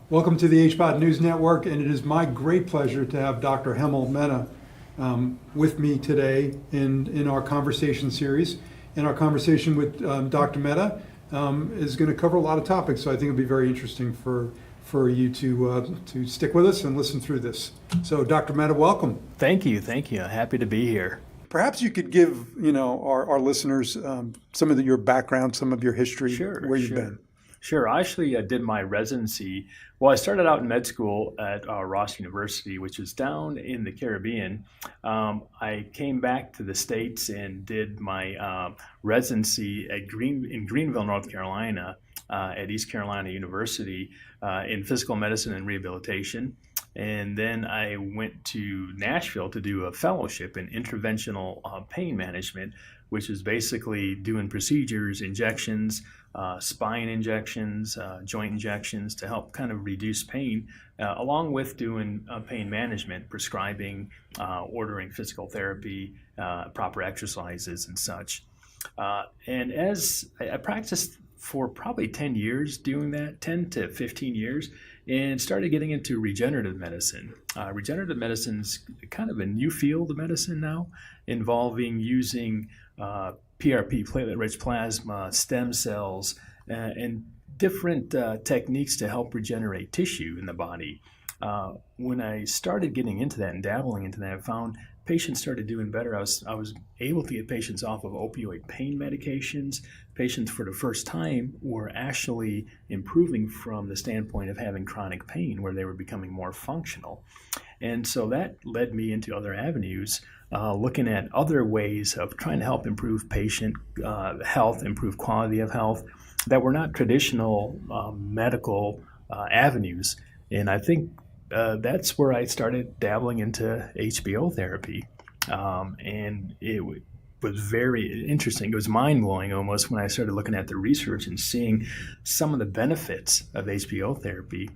Welcome to the HBOT News Network, and it is my great pleasure to have Dr. Hemal Mehta with me today in our conversation series. And our conversation with Dr. Mehta is going to cover a lot of topics, so I think it'll be very interesting for you to stick with us and listen through this. So, Dr. Mehta, welcome. Thank you. Happy to be here. Perhaps you could give our listeners some of your background, some of your history, where you've been. Sure. I actually did my residency. Well, I started out in med school at Ross University, which is down in the Caribbean. I came back to the States and did my residency in Greenville, North Carolina, at East Carolina University in physical medicine and rehabilitation. And then I went to Nashville to do a fellowship in interventional pain management, which is basically doing procedures, injections, spine injections, joint injections to help kind of reduce pain, along with doing pain management, prescribing, ordering physical therapy, proper exercises and such. And as I practiced for probably 10 years doing that, 10 to 15 years, and started getting into regenerative medicine. Regenerative medicine's kind of a new field of medicine now, involving using PRP, platelet-rich plasma, stem cells, and different techniques to help regenerate tissue in the body. When I started getting into that and dabbling into that, I found patients started doing better. I was able to get patients off of opioid pain medications. Patients for the first time were actually improving from the standpoint of having chronic pain, where they were becoming more functional. And so that led me into other avenues, looking at other ways of trying to help improve patient health, improve quality of health that were not traditional medical avenues. And I think that's where I started dabbling into HBO therapy. And it was very interesting. It was mind-blowing almost when I started looking at the research and seeing some of the benefits of HBO therapy.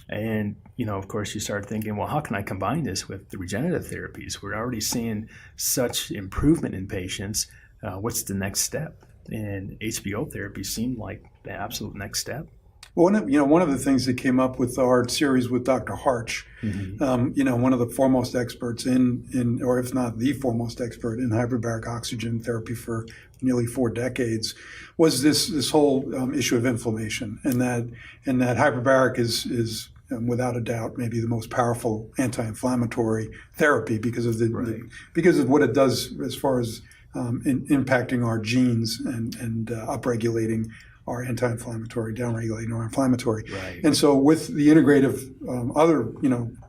And, of course, you start thinking, well, how can I combine this with the regenerative therapies? We're already seeing such improvement in patients. What's the next step? And HBO therapy seemed like the absolute next step. Well, one of the things that came up with our series with Dr. Harch, one of the foremost experts in, or if not the foremost expert in hyperbaric oxygen therapy for nearly 4 decades, was this whole issue of inflammation, and that hyperbaric is without a doubt maybe the most powerful anti-inflammatory therapy because of because of what it does as far as impacting our genes and upregulating our anti-inflammatory, downregulating our inflammatory. Right. And so with the integrative other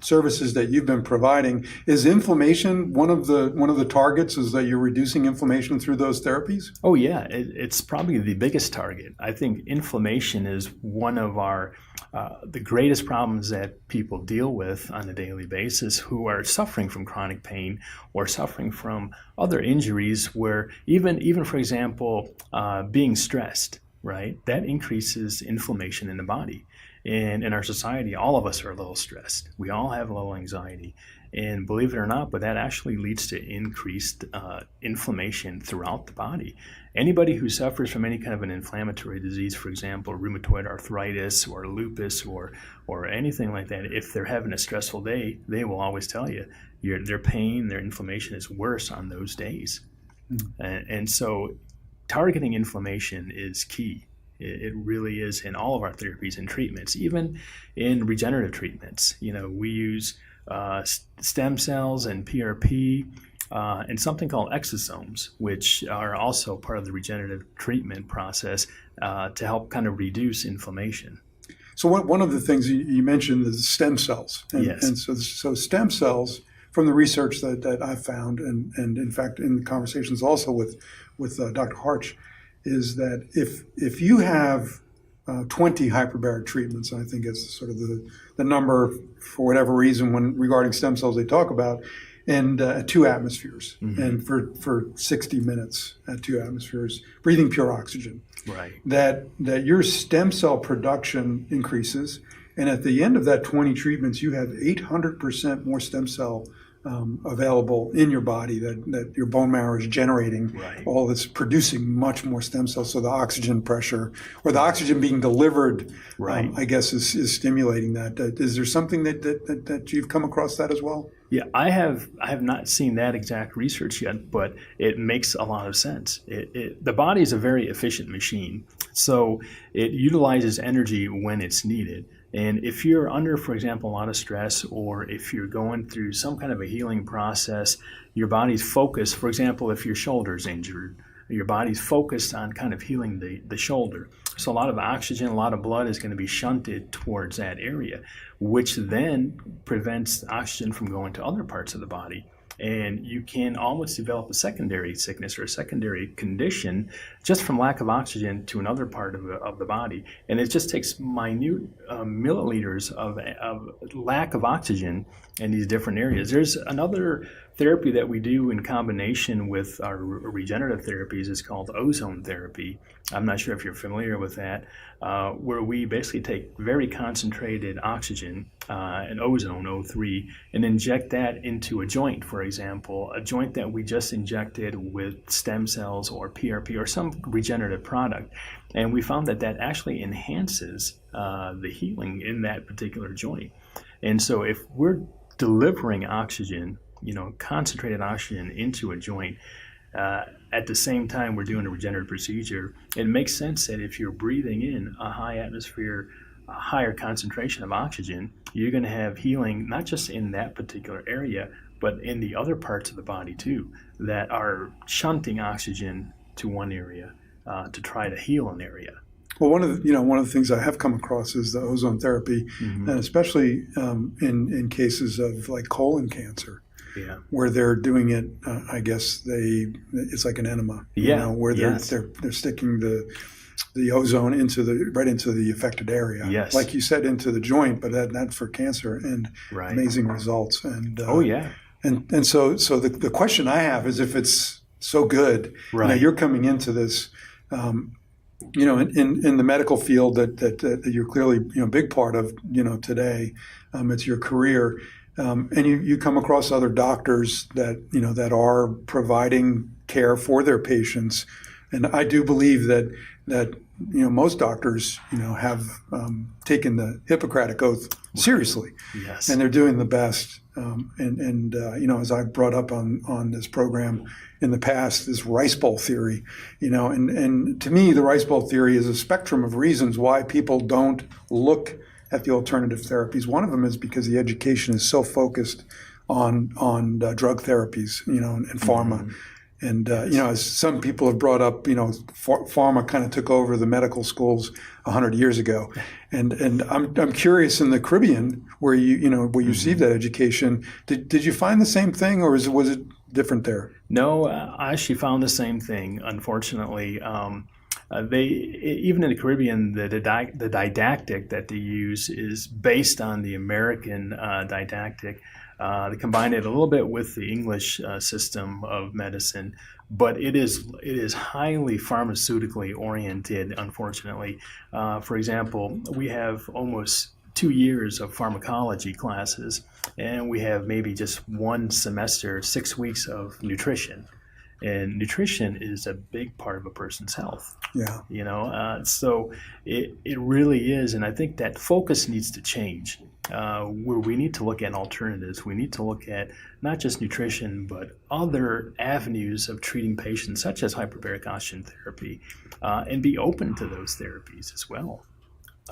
services that you've been providing, is inflammation one of the targets, is that you're reducing inflammation through those therapies? Oh yeah, it's probably the biggest target. I think inflammation is one of our the greatest problems that people deal with on a daily basis who are suffering from chronic pain or suffering from other injuries where even for example, being stressed, right? That increases inflammation in the body. And in our society, all of us are a little stressed. We all have a little anxiety. And believe it or not, but that actually leads to increased inflammation throughout the body. Anybody who suffers from any kind of an inflammatory disease, for example, rheumatoid arthritis or lupus or anything like that, if they're having a stressful day, they will always tell you their pain, their inflammation is worse on those days. And so targeting inflammation is key. It really is in all of our therapies and treatments, even in regenerative treatments. We use stem cells and PRP and something called exosomes, which are also part of the regenerative treatment process to help kind of reduce inflammation. So one of the things you mentioned is stem cells. Yes. And so stem cells, from the research that I've found, and in fact in the conversations also with Dr. Harch, is that if you have 20 hyperbaric treatments, I think it's sort of the number for whatever reason when regarding stem cells they talk about, and at 2 atmospheres, and for 60 minutes at 2 atmospheres, breathing pure oxygen, right? That your stem cell production increases, and at the end of that 20 treatments, you have 800% more stem cell available in your body, that your bone marrow is generating Right. all this, producing much more stem cells. So the oxygen pressure, or the oxygen being delivered, Right. I guess is stimulating that. Is there something that you've come across that as well? Yeah, I have not seen that exact research yet, but it makes a lot of sense. The body is a very efficient machine, so it utilizes energy when it's needed. And if you're under, for example, a lot of stress, or if you're going through some kind of a healing process, your body's focused, for example, if your shoulder's injured, your body's focused on kind of healing the shoulder. So a lot of oxygen, a lot of blood is going to be shunted towards that area, which then prevents oxygen from going to other parts of the body. And you can almost develop a secondary sickness or a secondary condition just from lack of oxygen to another part of the body. And it just takes minute milliliters of lack of oxygen in these different areas. There's another therapy that we do in combination with our regenerative therapies. It's called ozone therapy. I'm not sure if you're familiar with that, where we basically take very concentrated oxygen, and ozone, O3, and inject that into a joint, for example, a joint that we just injected with stem cells or PRP or some regenerative product. And we found that actually enhances the healing in that particular joint. And so if we're delivering oxygen, concentrated oxygen into a joint, at the same time we're doing a regenerative procedure, it makes sense that if you're breathing in a high atmosphere, a higher concentration of oxygen, you're going to have healing not just in that particular area, but in the other parts of the body too, that are shunting oxygen to one area to try to heal an area. Well, one of the things I have come across is the ozone therapy, and especially in cases of like colon cancer. Yeah. Where they're doing it, I guess it's like an enema. Where they're sticking the ozone right into the affected area. Yes. Like you said, into the joint, but that's for cancer, and right. Amazing results. And And so the question I have is, if it's so good, right. You're coming into this, in the medical field that you're clearly a big part of today. It's your career. And you come across other doctors that are providing care for their patients, and I do believe that most doctors have taken the Hippocratic Oath seriously, yes, and they're doing the best. As I brought up on this program in the past, this rice bowl theory, and to me the rice bowl theory is a spectrum of reasons why people don't look at the alternative therapies. One of them is because the education is so focused on drug therapies, and pharma. And, as some people have brought up, pharma kind of took over the medical schools 100 years ago. And I'm curious, in the Caribbean, where you received that education, did you find the same thing, or was it different there? No, I actually found the same thing, unfortunately. Even in the Caribbean, the didactic that they use is based on the American didactic. They combine it a little bit with the English system of medicine, but it is highly pharmaceutically oriented, unfortunately. For example, we have almost 2 years of pharmacology classes, and we have maybe just one semester, 6 weeks of nutrition. And nutrition is a big part of a person's health. Yeah. So it really is. And I think that focus needs to change, where we need to look at alternatives. We need to look at not just nutrition, but other avenues of treating patients, such as hyperbaric oxygen therapy, and be open to those therapies as well.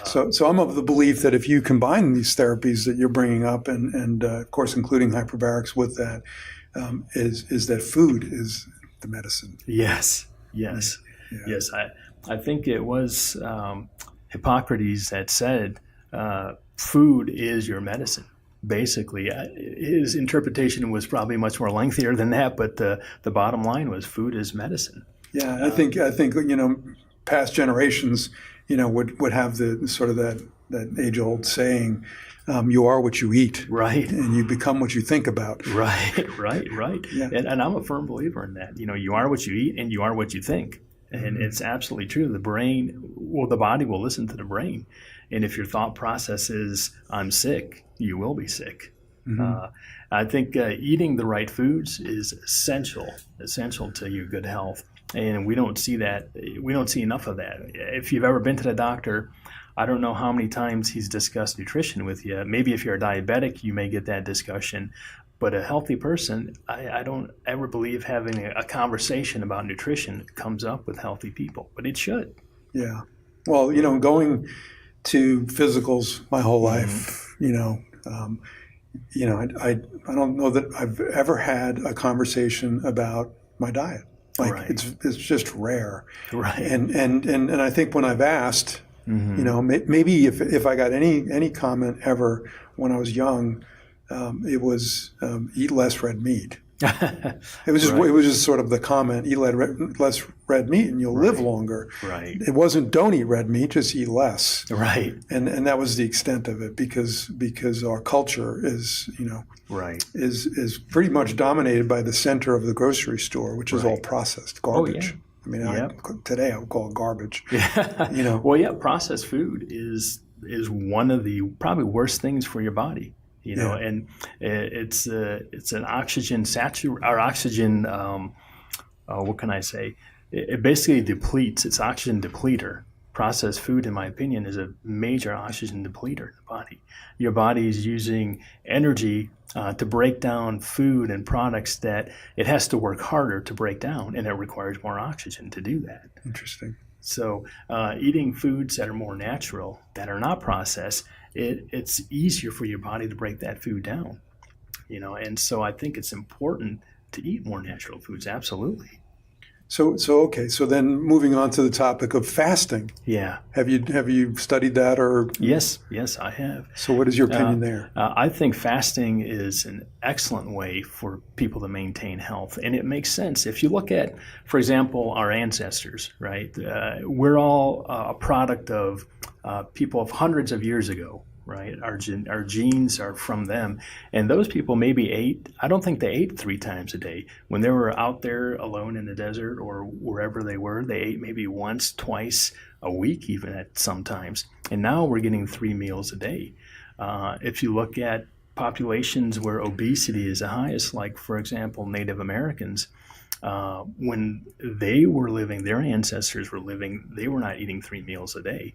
So I'm of the belief that if you combine these therapies that you're bringing up, and of course including hyperbarics with that, is that food is the medicine. Yes. I think it was Hippocrates that said, food is your medicine. Basically, his interpretation was probably much more lengthier than that, but the bottom line was food is medicine. Yeah, I think past generations would have the sort of that age-old saying, you are what you eat, right, and you become what you think about. Right. Yeah. And I'm a firm believer in that. You are what you eat, and you are what you think, and it's absolutely true. The body will listen to the brain, and if your thought process is "I'm sick," you will be sick. I think eating the right foods is essential to your good health. And we don't see that. We don't see enough of that. If you've ever been to the doctor, I don't know how many times he's discussed nutrition with you. Maybe if you're a diabetic, you may get that discussion. But a healthy person, I don't ever believe having a conversation about nutrition comes up with healthy people, but it should. Yeah. Well, going to physicals my whole life, I don't know that I've ever had a conversation about my diet. Like Right. it's just rare. Right. And I think when I've asked, maybe if I got any comment ever when I was young, it was eat less red meat. It was just Right. it was just sort of the comment: eat less red meat, and you'll live longer. Right. It wasn't don't eat red meat, just eat less. Right. And that was the extent of it because our culture is Right. is pretty much dominated by the center of the grocery store, which is Right. all processed garbage. Oh, yeah. I mean, Yep. today I would call it garbage. Yeah. Well, yeah, processed food is one of the probably worst things for your body. And it's an oxygen what can I say? It basically depletes. It's oxygen depleter. Processed food, in my opinion, is a major oxygen depleter in the body. Your body is using energy to break down food and products that it has to work harder to break down, and it requires more oxygen to do that. Interesting. So eating foods that are more natural, that are not processed, it's easier for your body to break that food down. And so I think it's important to eat more natural foods. Absolutely. So okay. So then moving on to the topic of fasting. Yeah. Have you studied that or? Yes, I have. So what is your opinion there? I think fasting is an excellent way for people to maintain health. And it makes sense. If you look at, for example, our ancestors, right? We're all a product of people of hundreds of years ago, right? Our genes are from them. And those people maybe I don't think they ate 3 times a day. When they were out there alone in the desert or wherever they were, they ate maybe once, twice a week even at sometimes. And now we're getting 3 meals a day. If you look at populations where obesity is the highest, like, for example, Native Americans, when they were living, their ancestors were living, they were not eating 3 meals a day.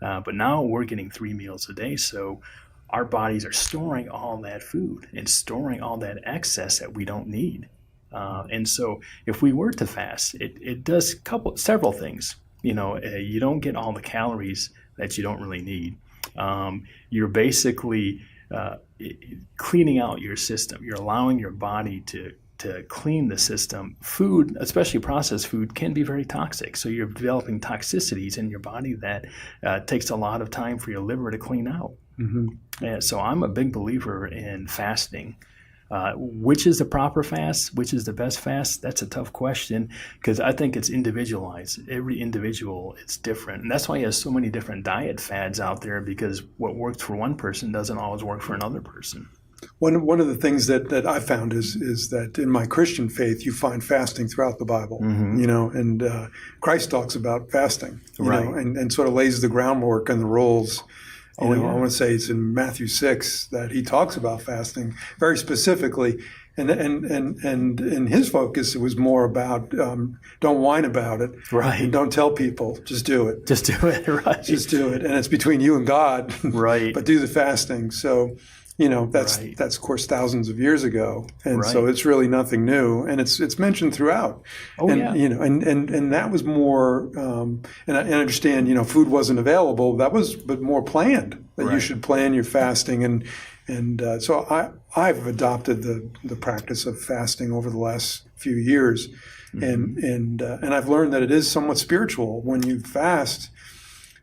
But now we're getting 3 meals a day. So our bodies are storing all that food and storing all that excess that we don't need. And so if we were to fast, it does several things. You don't get all the calories that you don't really need. You're basically cleaning out your system. You're allowing your body to clean the system. Food, especially processed food, can be very toxic. So you're developing toxicities in your body that takes a lot of time for your liver to clean out. Mm-hmm. And so I'm a big believer in fasting. Which is the proper fast? Which is the best fast? That's a tough question because I think it's individualized. Every individual is different. And that's why you have so many different diet fads out there, because what works for one person doesn't always work for another person. One of the things that I found is that in my Christian faith, you find fasting throughout the Bible, and Christ talks about fasting, Right. and sort of lays the groundwork and the rules. I Yeah. want to say it's in Matthew 6 that he talks about fasting very specifically. And in his focus, it was more about don't whine about it, Right. and don't tell people, just do it. Just do it, right? Just do it, and it's between you and God. Right. But do the fasting. So, that's Right. of course thousands of years ago, and Right. so it's really nothing new, and it's mentioned throughout. Oh, and yeah. and that was more. And I understand, food wasn't available. That was, but more planned. That you Right. should plan your fasting, and so I've adopted the practice of fasting over the last few years, and I've learned that it is somewhat spiritual. When you fast,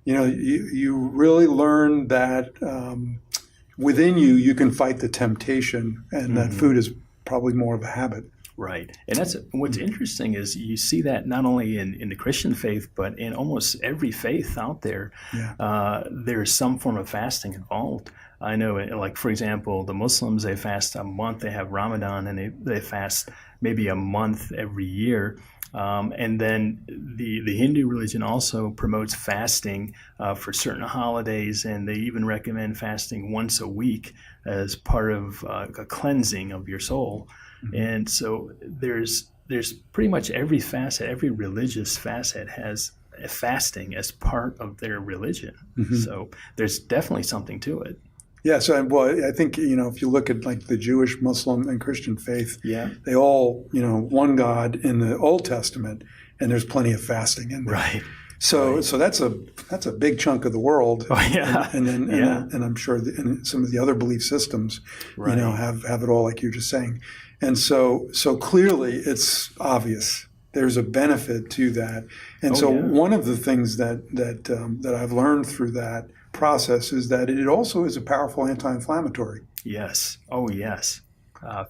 you really learn that. Within you can fight the temptation, and that food is probably more of a habit. Right. And that's what's interesting is you see that not only in the Christian faith, but in almost every faith out there, Yeah. there's some form of fasting involved. I know, like, for example, the Muslims, they fast a month, they have Ramadan, and they fast maybe a month every year. And then the Hindu religion also promotes fasting for certain holidays, and they even recommend fasting once a week as part of a cleansing of your soul. Mm-hmm. And so there's pretty much every facet, every religious facet has fasting as part of their religion. Mm-hmm. So there's definitely something to it. Yeah, so well, I think if you look at like the Jewish, Muslim, and Christian faith, yeah, they all one God in the Old Testament, and there's plenty of fasting in there. Right. So right. so that's a big chunk of the world. Oh, yeah. And I'm sure some of the other belief systems, right. have it all, like you're just saying, and so clearly it's obvious there's a benefit to that, and one of the things that I've learned through that process is that it also is a powerful anti-inflammatory. Yes. Oh, yes.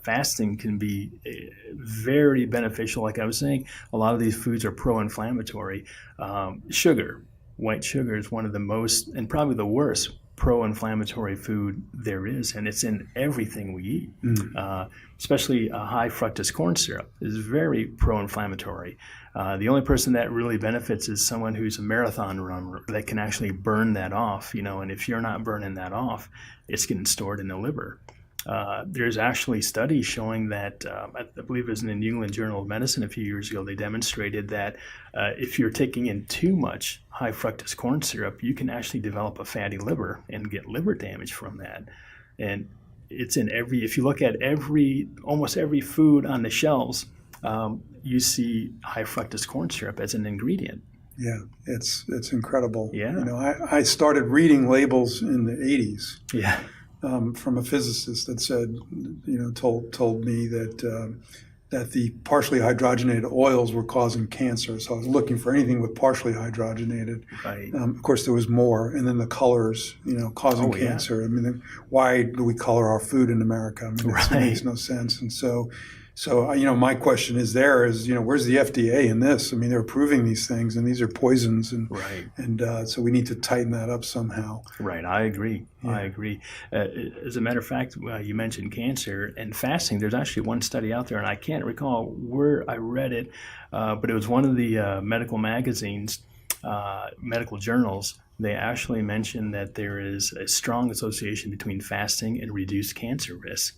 Fasting can be very beneficial. Like I was saying, a lot of these foods are pro-inflammatory. Sugar, white sugar, is one of the most and probably the worst pro-inflammatory food there is, and it's in everything we eat. Especially high fructose corn syrup is very pro-inflammatory. The only person that really benefits is someone who's a marathon runner that can actually burn that off, and if you're not burning that off, it's getting stored in the liver. There's actually studies showing that, I believe it was in the New England Journal of Medicine a few years ago, they demonstrated that if you're taking in too much high fructose corn syrup, you can actually develop a fatty liver and get liver damage from that. And it's in if you look at almost every food on the shelves, you see high fructose corn syrup as an ingredient. Yeah, it's incredible. Yeah. I started reading labels in the 80s. Yeah. From a physicist that said, told me that the partially hydrogenated oils were causing cancer. So I was looking for anything with partially hydrogenated. Right. Of course, there was more, and then the colors, causing cancer. I mean, why do we color our food in America? I mean, it makes no sense. And so my question is where's the FDA in this? I mean, they're approving these things, and these are poisons, and so we need to tighten that up somehow. Right, I agree. Yeah. I agree. As a matter of fact, you mentioned cancer and fasting. There's actually one study out there, and I can't recall where I read it, but it was one of the medical magazines, medical journals. They actually mentioned that there is a strong association between fasting and reduced cancer risk,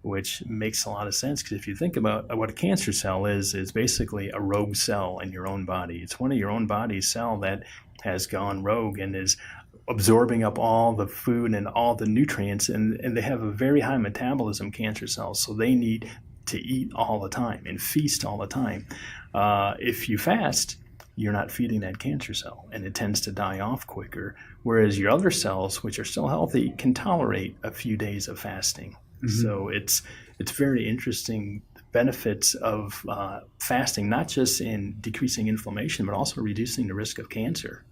which makes a lot of sense, because if you think about what a cancer cell is basically a rogue cell in your own body. It's one of your own body's cell that has gone rogue and is absorbing up all the food and all the nutrients, and they have a very high metabolism, cancer cells, so they need to eat all the time and feast all the time. If you fast, you're not feeding that cancer cell, and it tends to die off quicker, whereas your other cells, which are still healthy, can tolerate a few days of fasting. Mm-hmm. So it's very interesting, the benefits of fasting, not just in decreasing inflammation, but also reducing the risk of cancer.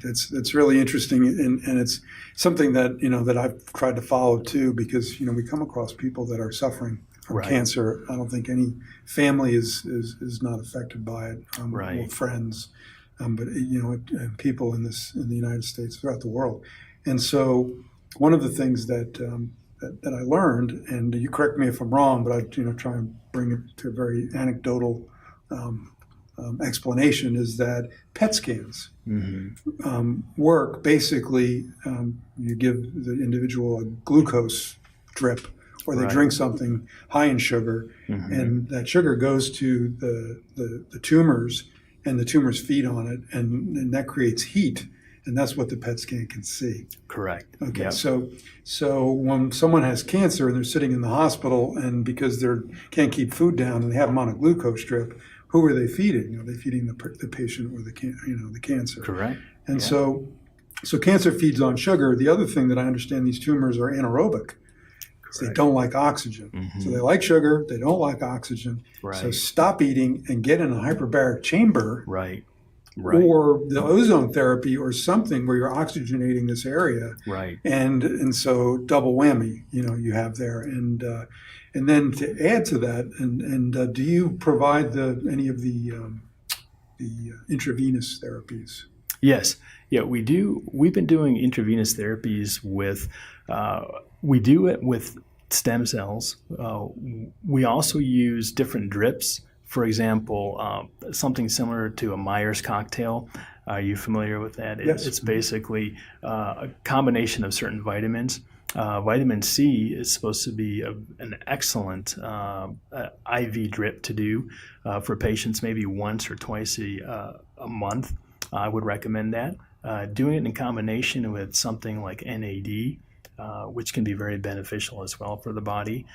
It's really interesting, and it's something that that I've tried to follow too, because we come across people that are suffering from cancer. I don't think any family is not affected by it, or friends, but people in the United States, throughout the world. And so one of the things that I learned, and you correct me if I'm wrong, but I try and bring it to a very anecdotal explanation, is that PET scans work. Basically, you give the individual a glucose drip, or they drink something high in sugar, and that sugar goes to the tumors, and the tumors feed on it, and that creates heat. And that's what the PET scan can see. Correct. Okay. Yep. So when someone has cancer and they're sitting in the hospital, and because they can't keep food down and they have them on a glucose drip, who are they feeding? Are they feeding the patient or the cancer? Correct. And so cancer feeds on sugar. The other thing that I understand, these tumors are anaerobic. They don't like oxygen. Mm-hmm. So they like sugar, they don't like oxygen. Right. So stop eating and get in a hyperbaric chamber. Right. Right. or the ozone therapy or something where you're oxygenating this area. Right. And so double whammy, you have there. And then to add to that, do you provide any of the intravenous therapies? Yes. Yeah, we do. We've been doing intravenous therapies we do it with stem cells. We also use different drips. For example, something similar to a Myers cocktail. Are you familiar with that? Yes. It's basically a combination of certain vitamins. Vitamin C is supposed to be an excellent IV drip to do for patients maybe once or twice a month. I would recommend that. Doing it in combination with something like NAD, which can be very beneficial as well for the body.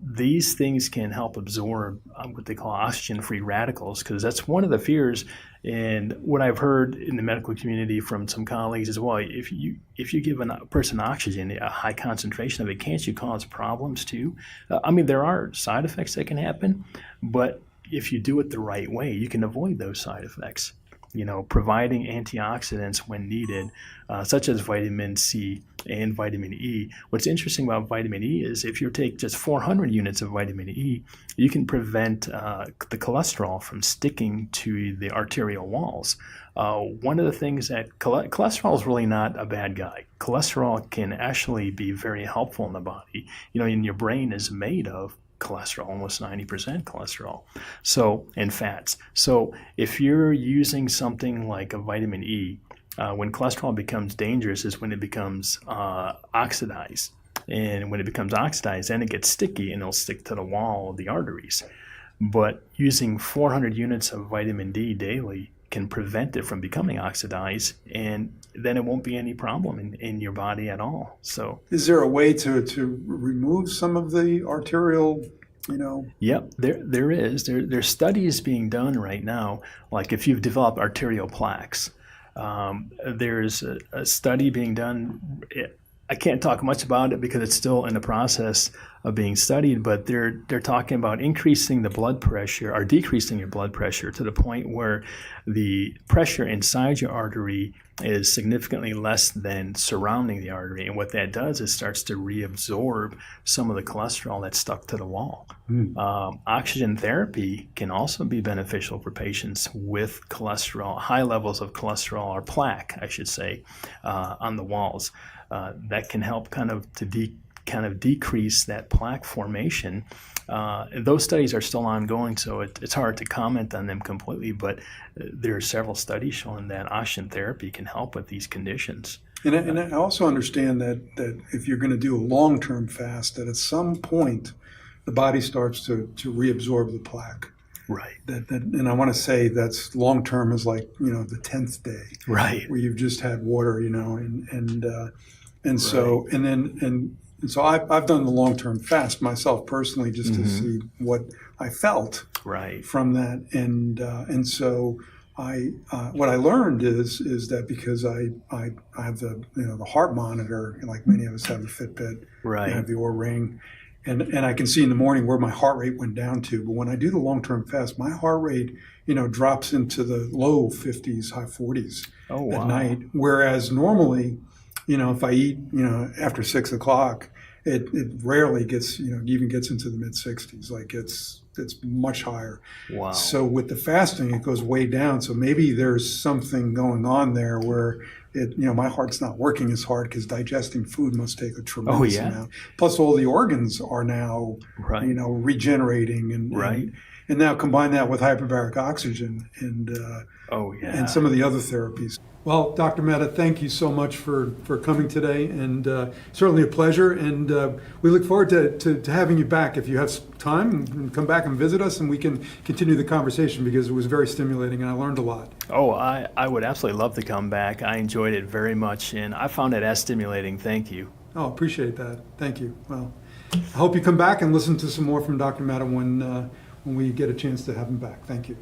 These things can help absorb what they call oxygen-free radicals, because that's one of the fears. And what I've heard in the medical community from some colleagues is, well, if you give a person oxygen, a high concentration of it, can't you cause problems too? There are side effects that can happen, but if you do it the right way, you can avoid those side effects. Providing antioxidants when needed, such as vitamin C and vitamin E. What's interesting about vitamin E is if you take just 400 units of vitamin E, you can prevent the cholesterol from sticking to the arterial walls. One of the things that cholesterol is really not a bad guy. Cholesterol can actually be very helpful in the body. And your brain is made of cholesterol, almost 90% cholesterol, and fats. So if you're using something like a vitamin E, when cholesterol becomes dangerous is when it becomes oxidized. And when it becomes oxidized, then it gets sticky and it'll stick to the wall of the arteries. But using 400 units of vitamin D daily can prevent it from becoming oxidized, and then it won't be any problem in your body at all. So, is there a way to remove some of the arterial, Yep, there is. There's studies being done right now, like if you've developed arterial plaques. There's a study being done. I can't talk much about it because it's still in the process of being studied, but they're talking about increasing the blood pressure or decreasing your blood pressure to the point where the pressure inside your artery is significantly less than surrounding the artery. And what that does is starts to reabsorb some of the cholesterol that's stuck to the wall. Oxygen therapy can also be beneficial for patients with cholesterol, high levels of cholesterol or plaque, I should say, on the walls. That can help kind of decrease that plaque formation. Those studies are still ongoing, so it's hard to comment on them completely, but there are several studies showing that oxygen therapy can help with these conditions. And I also understand that if you're going to do a long-term fast, that at some point the body starts to reabsorb the plaque. Right. And I want to say that's long-term is like, the 10th day. Right. Where you've just had water, so I've done the long-term fast myself personally just to see what I felt from that, and so what I learned is that because I have the heart monitor, like many of us have the Fitbit, I have the Oura Ring, and I can see in the morning where my heart rate went down to. But when I do the long-term fast, my heart rate drops into the low 50s, high 40s at night, whereas normally, if I eat, after 6 o'clock, it rarely gets, even gets into the mid 60s. Like it's much higher. Wow. So with the fasting, it goes way down. So maybe there's something going on there where my heart's not working as hard because digesting food must take a tremendous amount. Plus all the organs are now, regenerating and now combine that with hyperbaric oxygen and some of the other therapies. Well, Dr. Mehta, thank you so much for coming today, and certainly a pleasure. And we look forward to having you back if you have time. Come back and visit us, and we can continue the conversation because it was very stimulating, and I learned a lot. Oh, I would absolutely love to come back. I enjoyed it very much, and I found it as stimulating. Thank you. Oh, appreciate that. Thank you. Well, I hope you come back and listen to some more from Dr. Mehta when we get a chance to have him back. Thank you.